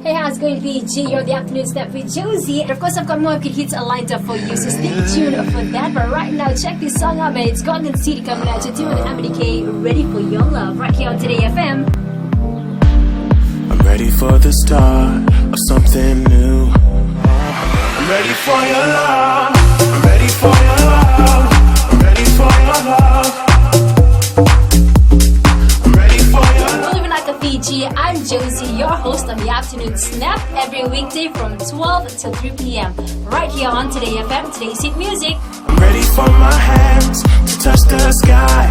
Hey, how's it going, Fiji? You're the afternoon snap with Josie. And of course, I've got more good hits lined up for you, so stay tuned for that. But right now, check this song out, man. It's Golden City coming at you. 200 Ready for Your Love, right here on Today FM. I'm ready for the start of something new. I'm ready for your love. I'm ready for your love. I'm ready for your love. Fiji, I'm Josie, your host on the afternoon snap every weekday from 12 to 3 p.m. right here on Today FM, Today's Hit Music. I'm ready for my hands to touch the sky.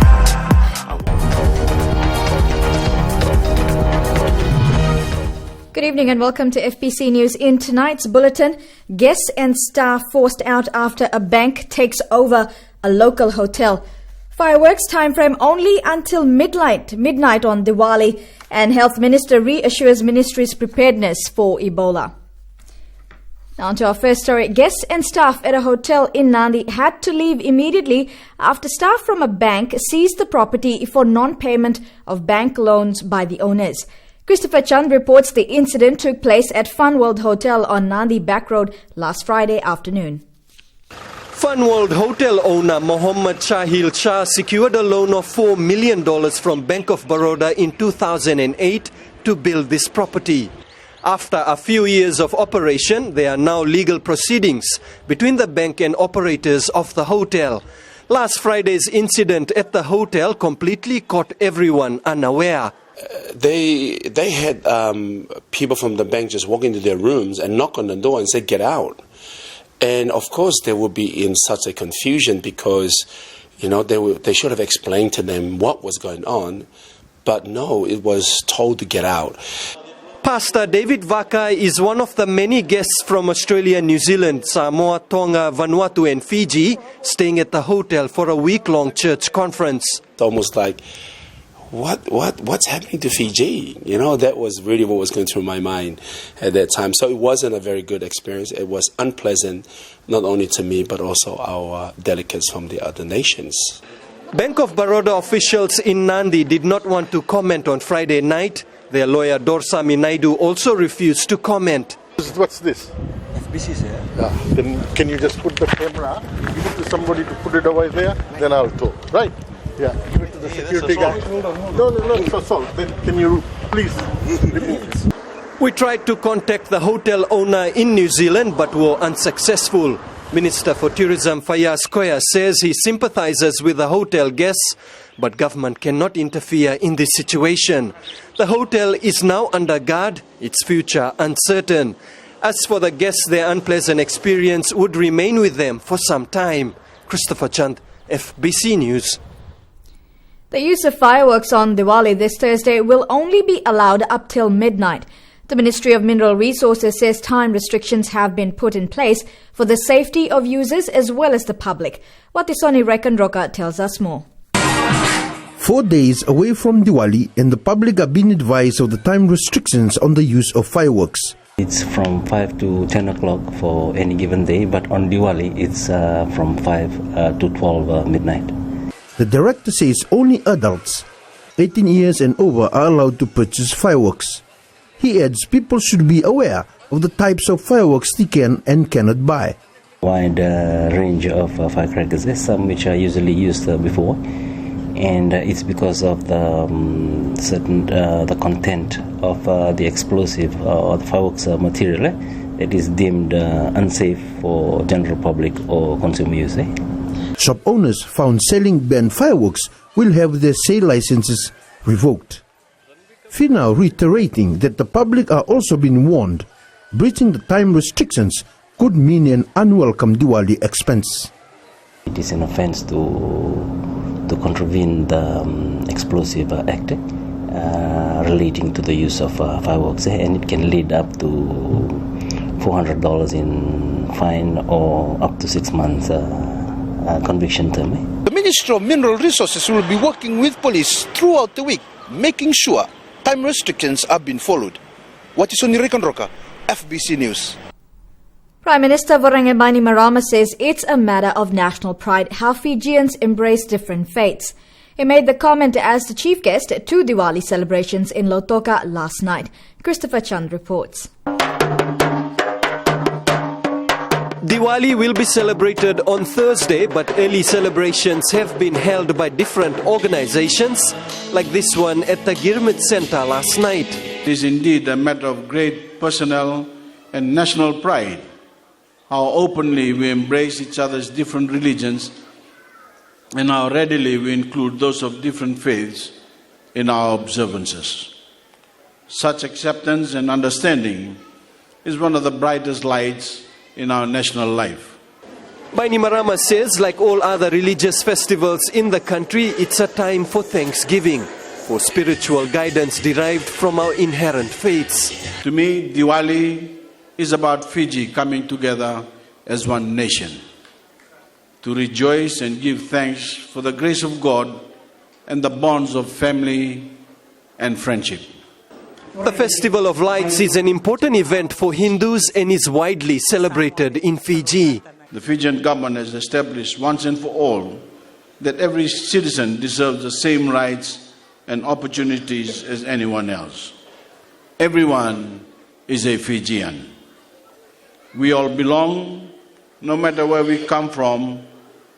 Good evening and welcome to FBC News. In tonight's bulletin, guests and staff forced out after a bank takes over a local hotel. Fireworks timeframe only until midnight on Diwali, and Health Minister reassures Ministry's preparedness for Ebola. Now on to our first story. Guests and staff at a hotel in Nandi had to leave immediately after staff from a bank seized the property for non-payment of bank loans by the owners. Christopher Chand reports the incident took place at Fun World Hotel on Nandi Back Road last Friday afternoon. Fun World Hotel owner Mohammad Shahil Shah secured a loan of $4 million from Bank of Baroda in 2008 to build this property. After a few years of operation, there are now legal proceedings between the bank and operators of the hotel. Last Friday's incident at the hotel completely caught everyone unaware. They had people from the bank just walk into their rooms and knock on the door and say, "Get out." And of course, they would be in such a confusion because, they should have explained to them what was going on. But no, it was told to get out. Pastor David Vakai is one of the many guests from Australia, New Zealand, Samoa, Tonga, Vanuatu and Fiji staying at the hotel for a week-long church conference. It's almost like, what's happening to Fiji? That was really what was going through my mind at that time. So it wasn't a very good experience. It was unpleasant, not only to me, but also our delegates from the other nations. Bank of Baroda officials in Nandi did not want to comment on Friday night. Their lawyer Dorsami Naidu also refused to comment. What's this? FBC, sir. Then can you just put the camera, give it to somebody to put it away there, then I'll talk, right? Yeah, give it to the security guy. No, so then can you please remove? We tried to contact the hotel owner in New Zealand but were unsuccessful. Minister for Tourism Fayaz Koya says he sympathizes with the hotel guests, but government cannot interfere in this situation. The hotel is now under guard, its future uncertain. As for the guests, their unpleasant experience would remain with them for some time. Christopher Chand, FBC News. The use of fireworks on Diwali this Thursday will only be allowed up till midnight. The Ministry of Mineral Resources says time restrictions have been put in place for the safety of users as well as the public. Watisoni Rekanroka tells us more. 4 days away from Diwali, and the public are being advised of the time restrictions on the use of fireworks. It's from 5 to 10 o'clock for any given day, but on Diwali it's from 5 to 12 midnight. The director says only adults 18 years and over are allowed to purchase fireworks. He adds people should be aware of the types of fireworks they can and cannot buy. Wide range of firecrackers, some which are usually used before, and it's because of the the content of the explosive or the fireworks material that is deemed unsafe for general public or consumer use. Shop owners found selling banned fireworks will have their sale licenses revoked. FINAO reiterating that the public are also being warned breaching the time restrictions could mean an unwelcome Diwali expense. It is an offense to contravene the Explosive Act relating to the use of fireworks, and it can lead up to $400 in fine or up to 6 months conviction term. The Ministry of Mineral Resources will be working with police throughout the week, making sure time restrictions are being followed. Watisoni Rekanroka, FBC News. Prime Minister Voreqe Bainimarama says it's a matter of national pride how Fijians embrace different faiths. He made the comment as the chief guest at 2 Diwali celebrations in Lautoka last night. Christopher Chand reports. Diwali will be celebrated on Thursday, but early celebrations have been held by different organizations, like this one at the Girmit Center last night. It is indeed a matter of great personal and national pride how openly we embrace each other's different religions and how readily we include those of different faiths in our observances. Such acceptance and understanding is one of the brightest lights in our national life. Bainimarama says, like all other religious festivals in the country, it's a time for thanksgiving, for spiritual guidance derived from our inherent faiths. To me, Diwali is about Fiji coming together as one nation, to rejoice and give thanks for the grace of God and the bonds of family and friendship. The Festival of Lights is an important event for Hindus and is widely celebrated in Fiji. The Fijian government has established once and for all that every citizen deserves the same rights and opportunities as anyone else. Everyone is a Fijian. We all belong, no matter where we come from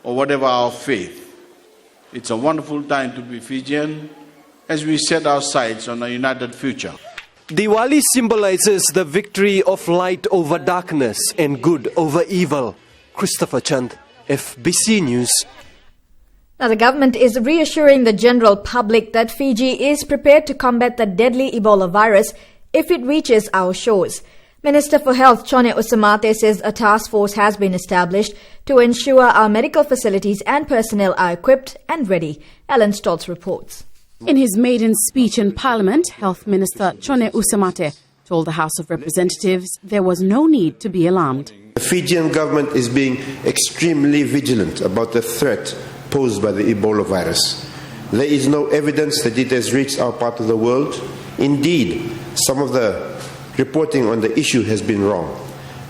or whatever our faith. It's a wonderful time to be Fijian as we set our sights on a united future. Diwali symbolizes the victory of light over darkness and good over evil. Christopher Chand, FBC News. Now, the government is reassuring the general public that Fiji is prepared to combat the deadly Ebola virus if it reaches our shores. Minister for Health Chone Usamate says a task force has been established to ensure our medical facilities and personnel are equipped and ready. Ellen Stoltz reports. In his maiden speech in Parliament, Health Minister Chone Usamate told the House of Representatives there was no need to be alarmed. The Fijian government is being extremely vigilant about the threat posed by the Ebola virus. There is no evidence that it has reached our part of the world. Indeed, some of the reporting on the issue has been wrong.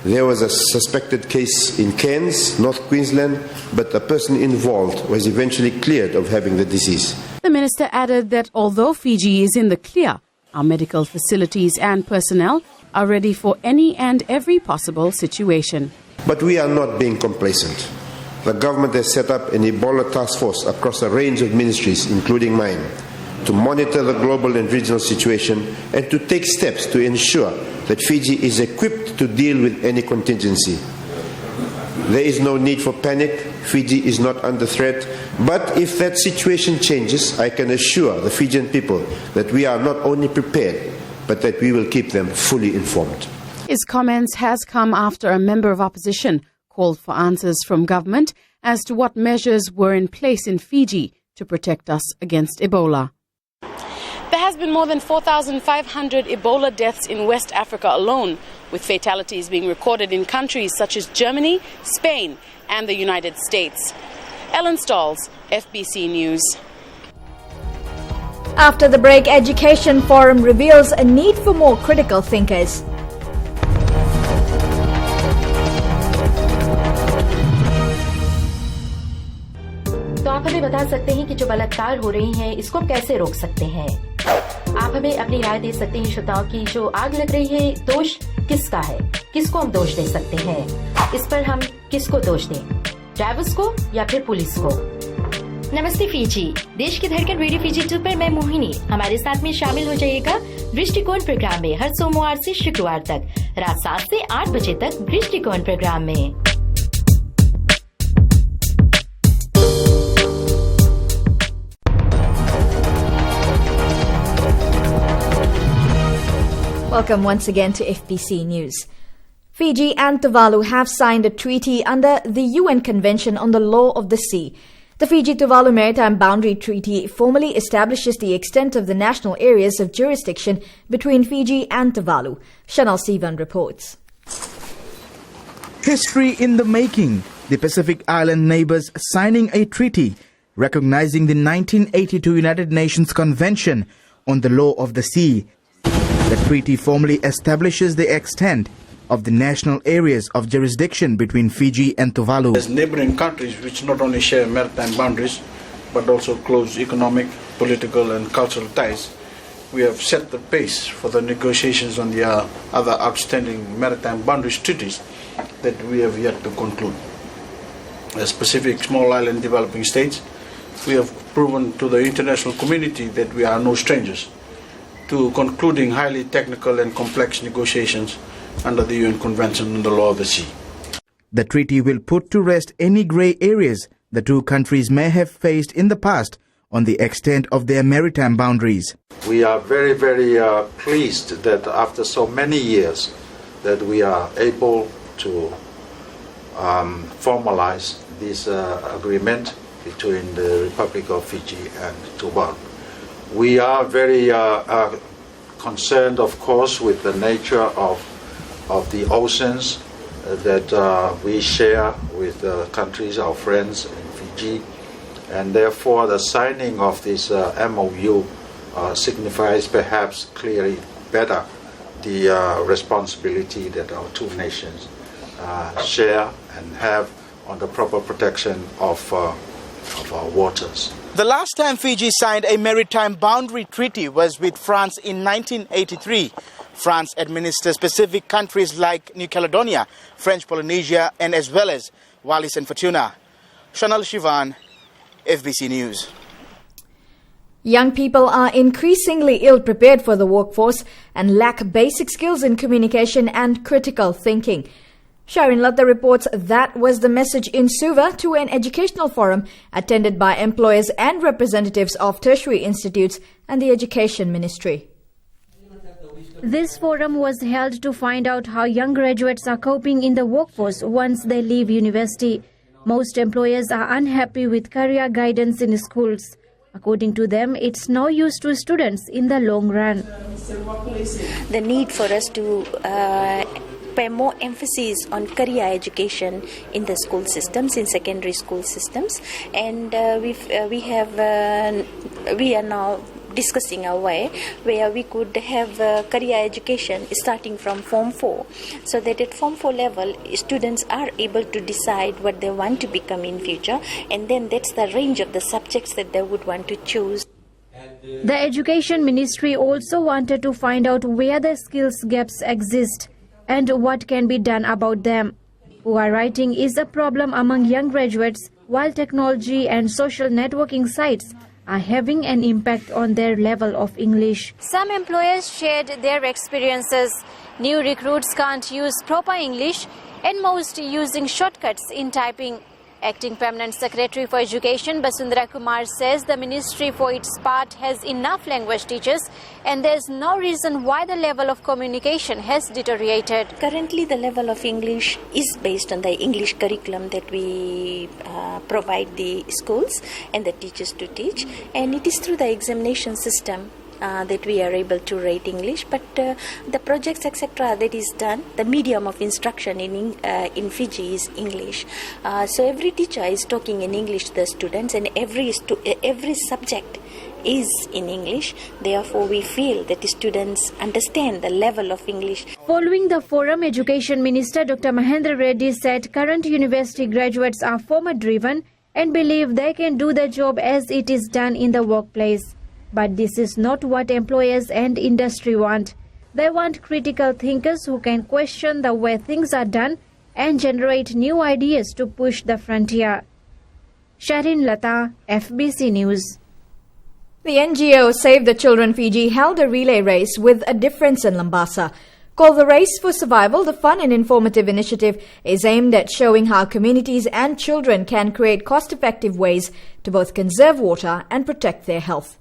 There was a suspected case in Cairns, North Queensland, but the person involved was eventually cleared of having the disease. The minister added that although Fiji is in the clear, our medical facilities and personnel are ready for any and every possible situation. But we are not being complacent. The government has set up an Ebola task force across a range of ministries, including mine, to monitor the global and regional situation and to take steps to ensure that Fiji is equipped to deal with any contingency. There is no need for panic. Fiji is not under threat. But if that situation changes, I can assure the Fijian people that we are not only prepared, but that we will keep them fully informed. His comments has come after a member of opposition called for answers from government as to what measures were in place in Fiji to protect us against Ebola. There has been more than 4,500 Ebola deaths in West Africa alone, with fatalities being recorded in countries such as Germany, Spain and the United States. Ellen Stalls, FBC News. After the break, Education Forum reveals a need for more critical thinkers. तो आप हमें बता सकते हैं कि जो बलात्कार हो रही हैं इसको कैसे रोक सकते हैं? आप हमें अपनी राय दे सकते हैं श्रोताओं की जो आग लग रही है दोष किसका है? किसको हम दोष दे सकते हैं? इस पर हम किसको दोष दें? ड्राइवर्स को या फिर पुलिस को? नमस्ते फीजी, देश की धड़कन रेडियो Fiji-2 पर मैं मोहिनी। हमारे साथ में शामिल हो जाइएगा दृष्टिकोण प्रोग्राम में हर सोमवार से शुक्रवार तक रात 7 से 8 बजे तक दृष्टिकोण प्रोग्राम में। Welcome once again to FBC News. Fiji and Tuvalu have signed a treaty under the UN Convention on the Law of the Sea. The Fiji-Tuvalu Maritime Boundary Treaty formally establishes the extent of the national areas of jurisdiction between Fiji and Tuvalu. Chanel Sivan reports. History in the making. The Pacific Island neighbors signing a treaty recognizing the 1982 United Nations Convention on the Law of the Sea. The treaty formally establishes the extent of the national areas of jurisdiction between Fiji and Tuvalu. As neighboring countries which not only share maritime boundaries but also close economic, political and cultural ties, we have set the pace for the negotiations on the other outstanding maritime boundaries treaties that we have yet to conclude. As Pacific small island developing states, we have proven to the international community that we are no strangers to concluding highly technical and complex negotiations under the UN Convention on the Law of the Sea. The treaty will put to rest any grey areas the two countries may have faced in the past on the extent of their maritime boundaries. We are very, very pleased that after so many years that we are able to formalize this agreement between the Republic of Fiji and Tuvalu. We are very concerned, of course, with the nature of the oceans that we share with countries, our friends in Fiji, and therefore the signing of this MOU signifies perhaps clearly better the responsibility that our two nations share and have on the proper protection of our waters. The last time Fiji signed a maritime boundary treaty was with France in 1983. France administers Pacific countries like New Caledonia, French Polynesia, and as well as Wallis and Futuna. Chanel Shivan, FBC News. Young people are increasingly ill-prepared for the workforce and lack basic skills in communication and critical thinking. Sharon Latta reports that was the message in Suva to an educational forum attended by employers and representatives of tertiary institutes and the Education Ministry. This forum was held to find out how young graduates are coping in the workforce once they leave university. Most employers are unhappy with career guidance in schools. According to them, it's no use to students in the long run. The need for us to pay more emphasis on career education in the school systems, in secondary school systems, and we are now discussing a way where we could have career education starting from Form 4, so that at Form 4 level students are able to decide what they want to become in future, and then that's the range of the subjects that they would want to choose. The Education Ministry also wanted to find out where the skills gaps exist and what can be done about them. Poor writing is a problem among young graduates, while technology and social networking sites are having an impact on their level of English. Some employers shared their experiences. New recruits can't use proper English and most using shortcuts in typing. Acting Permanent Secretary for Education Basundara Kumar says the ministry for its part has enough language teachers and there's no reason why the level of communication has deteriorated. Currently the level of English is based on the English curriculum that we provide the schools and the teachers to teach, and it is through the examination system that we are able to rate English, but the projects etc. that is done, the medium of instruction in Fiji is English. So every teacher is talking in English to the students, and every subject is in English. Therefore, we feel that the students understand the level of English. Following the forum, Education Minister Dr. Mahendra Reddy said current university graduates are format-driven and believe they can do the job as it is done in the workplace. But this is not what employers and industry want. They want critical thinkers who can question the way things are done and generate new ideas to push the frontier. Sharin Latta, FBC News. The NGO Save the Children Fiji held a relay race with a difference in Lambasa. Called the Race for Survival, the fun and informative initiative is aimed at showing how communities and children can create cost-effective ways to both conserve water and protect their health.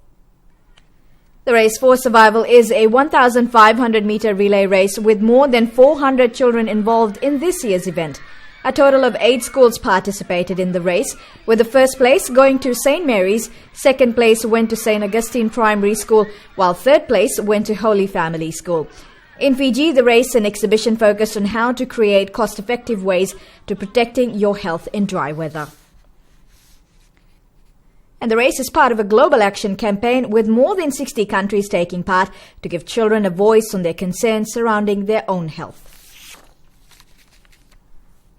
The Race for Survival is a 1,500-meter relay race with more than 400 children involved in this year's event. A total of 8 schools participated in the race, with the first place going to St. Mary's, second place went to St. Augustine Primary School, while third place went to Holy Family School. In Fiji, the race and exhibition focused on how to create cost-effective ways to protecting your health in dry weather. And the race is part of a global action campaign with more than 60 countries taking part to give children a voice on their concerns surrounding their own health.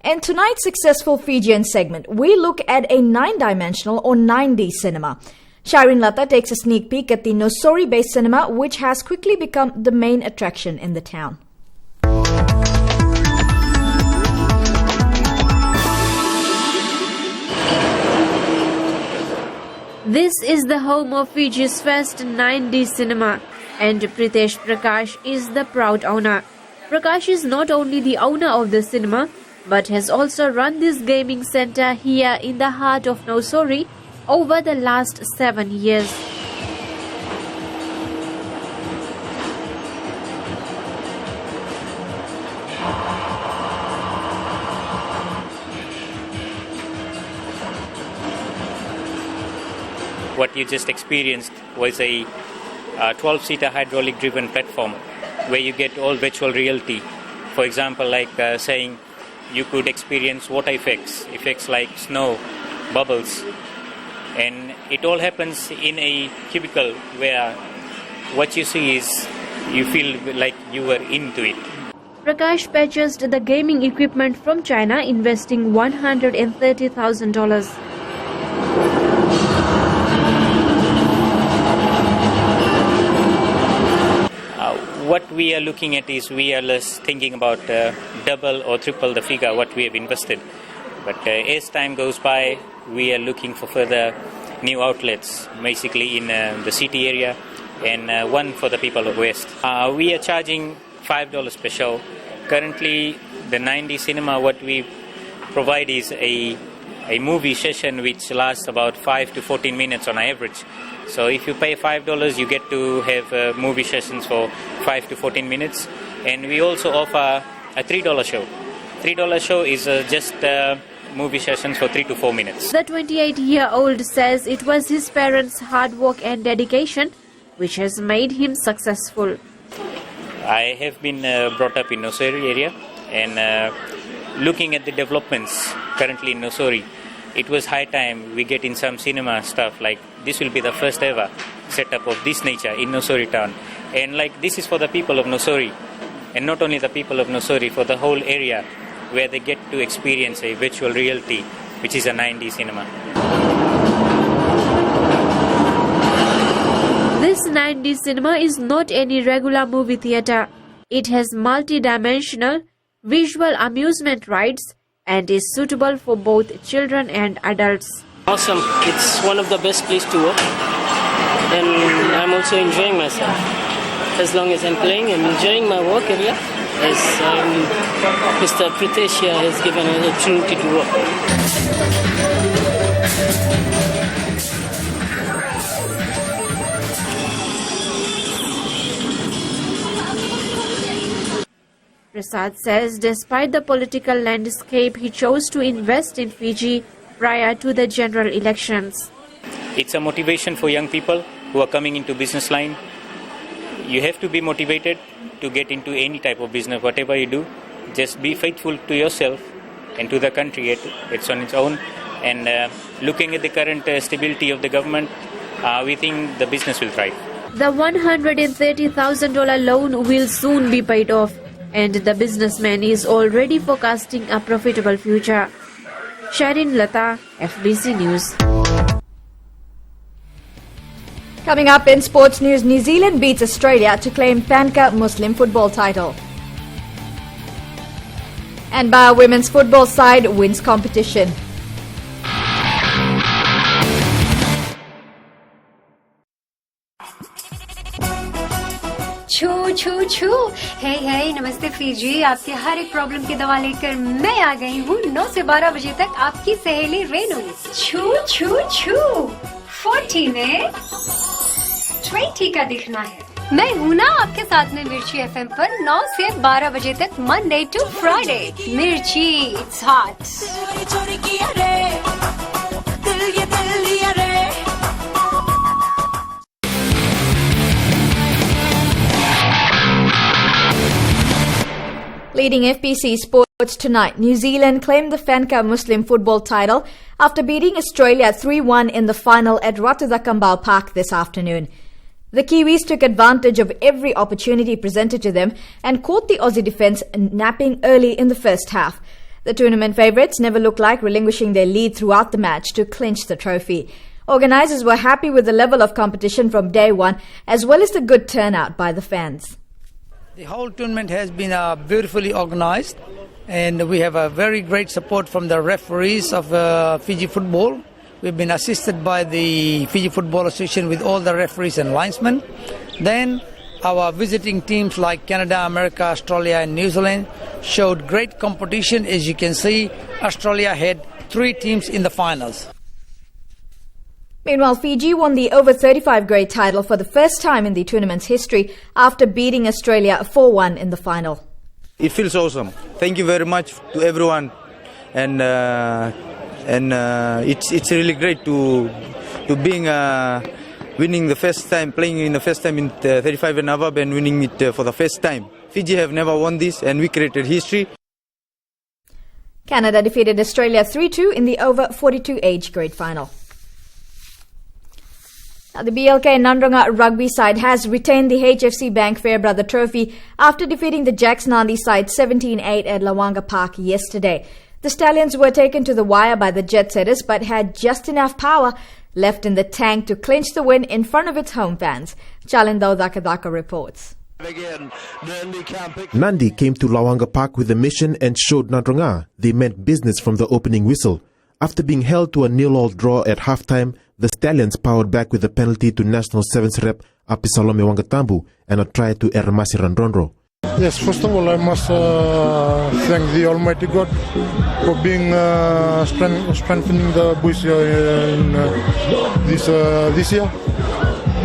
In tonight's successful Fijian segment, we look at a 9-dimensional or 9D cinema. Shireen Lata takes a sneak peek at the Nosori-based cinema, which has quickly become the main attraction in the town. This is the home of Fiji's first 9D cinema, and Pritesh Prakash is the proud owner. Prakash is not only the owner of the cinema, but has also run this gaming center here in the heart of Nosori over the last 7 years. What you just experienced was a 12-seater hydraulic-driven platform where you get all virtual reality. For example, like saying you could experience water effects like snow, bubbles, and it all happens in a cubicle where what you see is you feel like you were into it. Prakash purchased the gaming equipment from China, investing $130,000. What we are looking at is we are less thinking about double or triple the figure what we have invested. But as time goes by, we are looking for further new outlets, basically in the city area, and one for the people of West. We are charging $5 per show. Currently, the 9D cinema, what we provide is a movie session which lasts about 5 to 14 minutes on average. So if you pay $5, you get to have movie sessions for 5 to 14 minutes. And we also offer a $3 show. $3 show is just movie sessions for 3 to 4 minutes. The 28-year-old says it was his parents' hard work and dedication which has made him successful. I have been brought up in Nosori area, and looking at the developments currently in Nosori, it was high time we get in some cinema stuff. Like this will be the first ever setup of this nature in Nosori town, and like this is for the people of Nosori, and not only the people of Nosori, for the whole area, where they get to experience a virtual reality, which is a 9D cinema. This 9D cinema is not any regular movie theatre. It has multi-dimensional visual amusement rides and is suitable for both children and adults. Awesome. It's one of the best places to work, and I'm also enjoying myself. As long as I'm playing, I'm enjoying my work area, as Mr. Pritesh here has given us an opportunity to work. Prasad says despite the political landscape, he chose to invest in Fiji prior to the general elections. It's a motivation for young people who are coming into business line. You have to be motivated to get into any type of business, whatever you do. Just be faithful to yourself and to the country. It's on its own. And looking at the current stability of the government, we think the business will thrive. The $130,000 loan will soon be paid off, and the businessman is already forecasting a profitable future. Shireen Lata, FBC News. Coming up in sports news, New Zealand beats Australia to claim Panca Muslim football title. And our women's football side wins competition. छू छू छू हे नमस्ते Fiji, आपके हर एक problem की दवा लेकर मैं आ गई हूँ 9 से 12 बजे तक आपकी सहेली रेनू। छू छू छू 40 में 20 का दिखना है। मैं हूँ ना आपके साथ में मिर्ची एफएम पर 9 से 12 बजे तक मंडे टू फ्राइडे। मिर्ची it's hot. Leading FPC sports tonight, New Zealand claimed the Panca Muslim football title after beating Australia 3-1 in the final at Ratuzakambal Park this afternoon. The Kiwis took advantage of every opportunity presented to them and caught the Aussie defence napping early in the first half. The tournament favourites never looked like relinquishing their lead throughout the match to clinch the trophy. Organisers were happy with the level of competition from day one, as well as the good turnout by the fans. The whole tournament has been beautifully organised, and we have a very great support from the referees of Fiji football. We've been assisted by the Fiji Football Association with all the referees and linesmen. Then our visiting teams like Canada, America, Australia and New Zealand showed great competition. As you can see, Australia had 3 teams in the finals. Meanwhile, Fiji won the over 35 grade title for the first time in the tournament's history after beating Australia 4-1 in the final. It feels awesome. Thank you very much to everyone, and it's really great to being winning the first time, playing in the first time in 35 and above, and winning it for the first time. Fiji have never won this, and we created history. Canada defeated Australia 3-2 in the over 42 age grade final. Now, the BLK Nandronga rugby side has retained the HFC Bank Fairbrother Trophy after defeating the Jacks Nandi side 17-8 at Lawanga Park yesterday. The Stallions were taken to the wire by the Jet Setters but had just enough power left in the tank to clinch the win in front of its home fans. Chalindao Dakadaka reports. Nandi came to Lawanga Park with a mission and showed Nandronga they meant business from the opening whistle. After being held to a 0-0 draw at halftime, the Stallions powered back with a penalty to National Sevens rep Apisalome Wangatambu and a try to Ermasi Randronro. Yes, first of all, I must thank the Almighty God for being strengthening the boys in this year.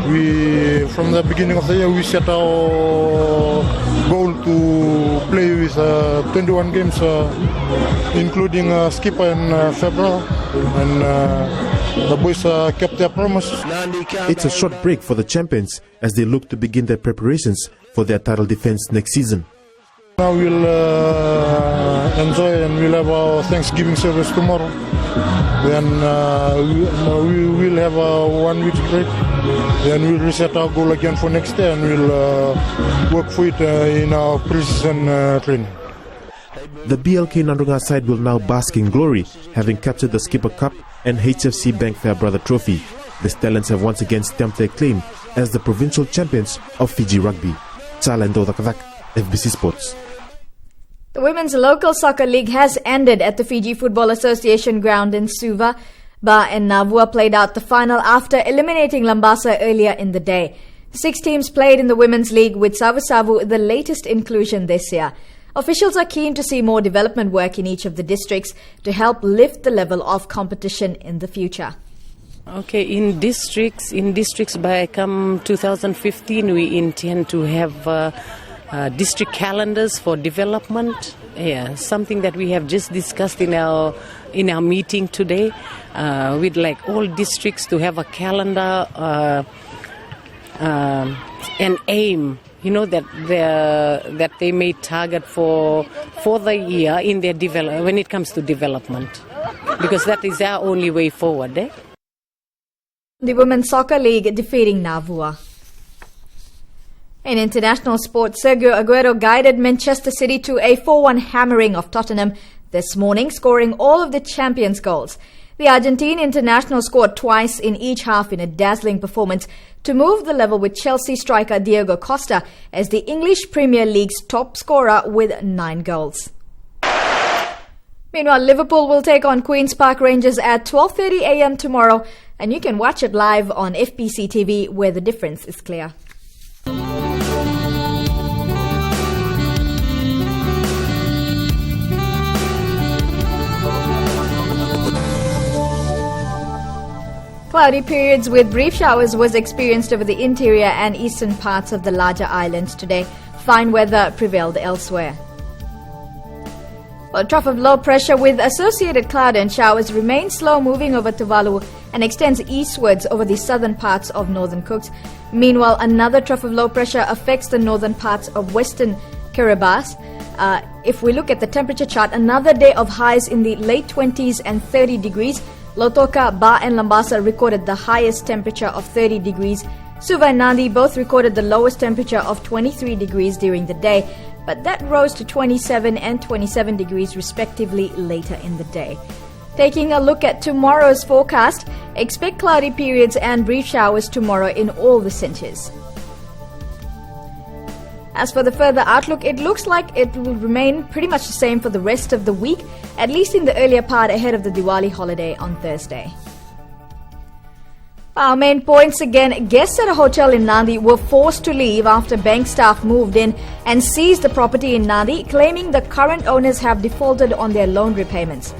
We, from the beginning of the year, we set our goal to play with 21 games, including skipper and February, and the boys kept their promise. It's a short break for the champions as they look to begin their preparations for their title defense next season. Now we'll enjoy and we'll have our Thanksgiving service tomorrow. Then we will have a 1 week break. Then we'll reset our goal again for next year and we'll work for it in our pre-season training. The BLK Nandronga side will now bask in glory, having captured the Skipper Cup and HFC Bank Fairbrother Trophy. The Stallions have once again stamped their claim as the provincial champions of Fiji Rugby. Chalindao Dakadaka, FBC Sports. The Women's Local Soccer League has ended at the Fiji Football Association ground in Suva. Ba and Navua played out the final after eliminating Lambasa earlier in the day. 6 teams played in the Women's League, with Savu the latest inclusion this year. Officials are keen to see more development work in each of the districts to help lift the level of competition in the future. Okay, in districts by come 2015 we intend to have district calendars for development. Yeah, something that we have just discussed in our meeting today. We'd like all districts to have a calendar and aim, that they may target for the year in their when it comes to development, because that is our only way forward. The Women's Soccer League defeating Navua. In international sports, Sergio Aguero guided Manchester City to a 4-1 hammering of Tottenham this morning, scoring all of the champions' goals. The Argentine international scored twice in each half in a dazzling performance to move the level with Chelsea striker Diego Costa as the English Premier League's top scorer with 9 goals. Meanwhile, Liverpool will take on Queen's Park Rangers at 12:30 a.m. tomorrow, and you can watch it live on FPC TV, where the difference is clear. Cloudy periods with brief showers was experienced over the interior and eastern parts of the larger islands today. Fine weather prevailed elsewhere. A trough of low pressure with associated cloud and showers remains slow moving over Tuvalu and extends eastwards over the southern parts of northern Cooks. Meanwhile, another trough of low pressure affects the northern parts of western Kiribati. If we look at the temperature chart, another day of highs in the late 20s and 30 degrees. Lautoka, Ba and Lambasa recorded the highest temperature of 30 degrees. Suva and Nandi both recorded the lowest temperature of 23 degrees during the day. but that rose to 27 and 27 degrees respectively later in the day. Taking a look at tomorrow's forecast, expect cloudy periods and brief showers tomorrow in all the centres. As for the further outlook, it looks like it will remain pretty much the same for the rest of the week, at least in the earlier part ahead of the Diwali holiday on Thursday. Our main points again, guests at a hotel in Nandi were forced to leave after bank staff moved in and seized the property in Nandi, claiming the current owners have defaulted on their loan repayments.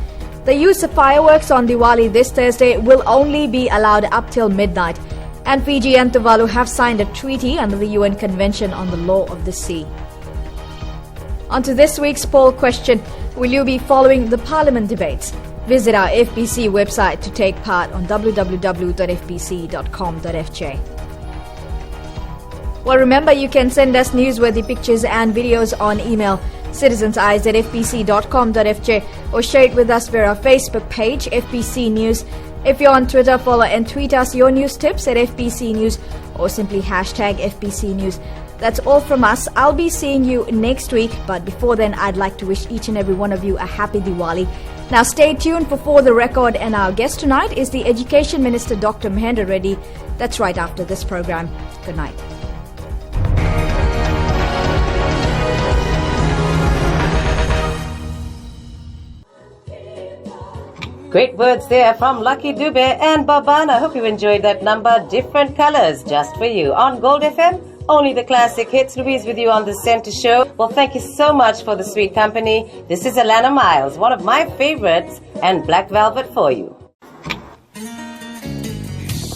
The use of fireworks on Diwali this Thursday will only be allowed up till midnight, and Fiji and Tuvalu have signed a treaty under the UN Convention on the Law of the Sea. On to this week's poll question, will you be following the Parliament debates? Visit our FBC website to take part on www.fbc.com.fj. Well, remember you can send us newsworthy pictures and videos on email citizenseyes@fbc.com.fj or share it with us via our Facebook page, FBC News. If you're on Twitter, follow and tweet us your news tips at FBC News or simply hashtag FBC News. That's all from us. I'll be seeing you next week, but before then, I'd like to wish each and every one of you a happy Diwali. Now stay tuned for the Record, and our guest tonight is the Education Minister, Dr. Mahendra Reddy. That's right after this program. Good night. Great words there from Lucky Dube and Babana. Hope you enjoyed that number. Different colors just for you. On Gold FM, only the classic hits. Louise with you on the Center Show. Well, thank you so much for the sweet company. This is Alana Miles, one of my favorites, and Black Velvet for you.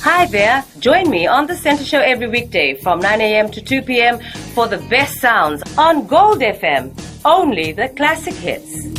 Hi there. Join me on the Center Show every weekday from 9 a.m. to 2 p.m. for the best sounds on Gold FM. Only the classic hits.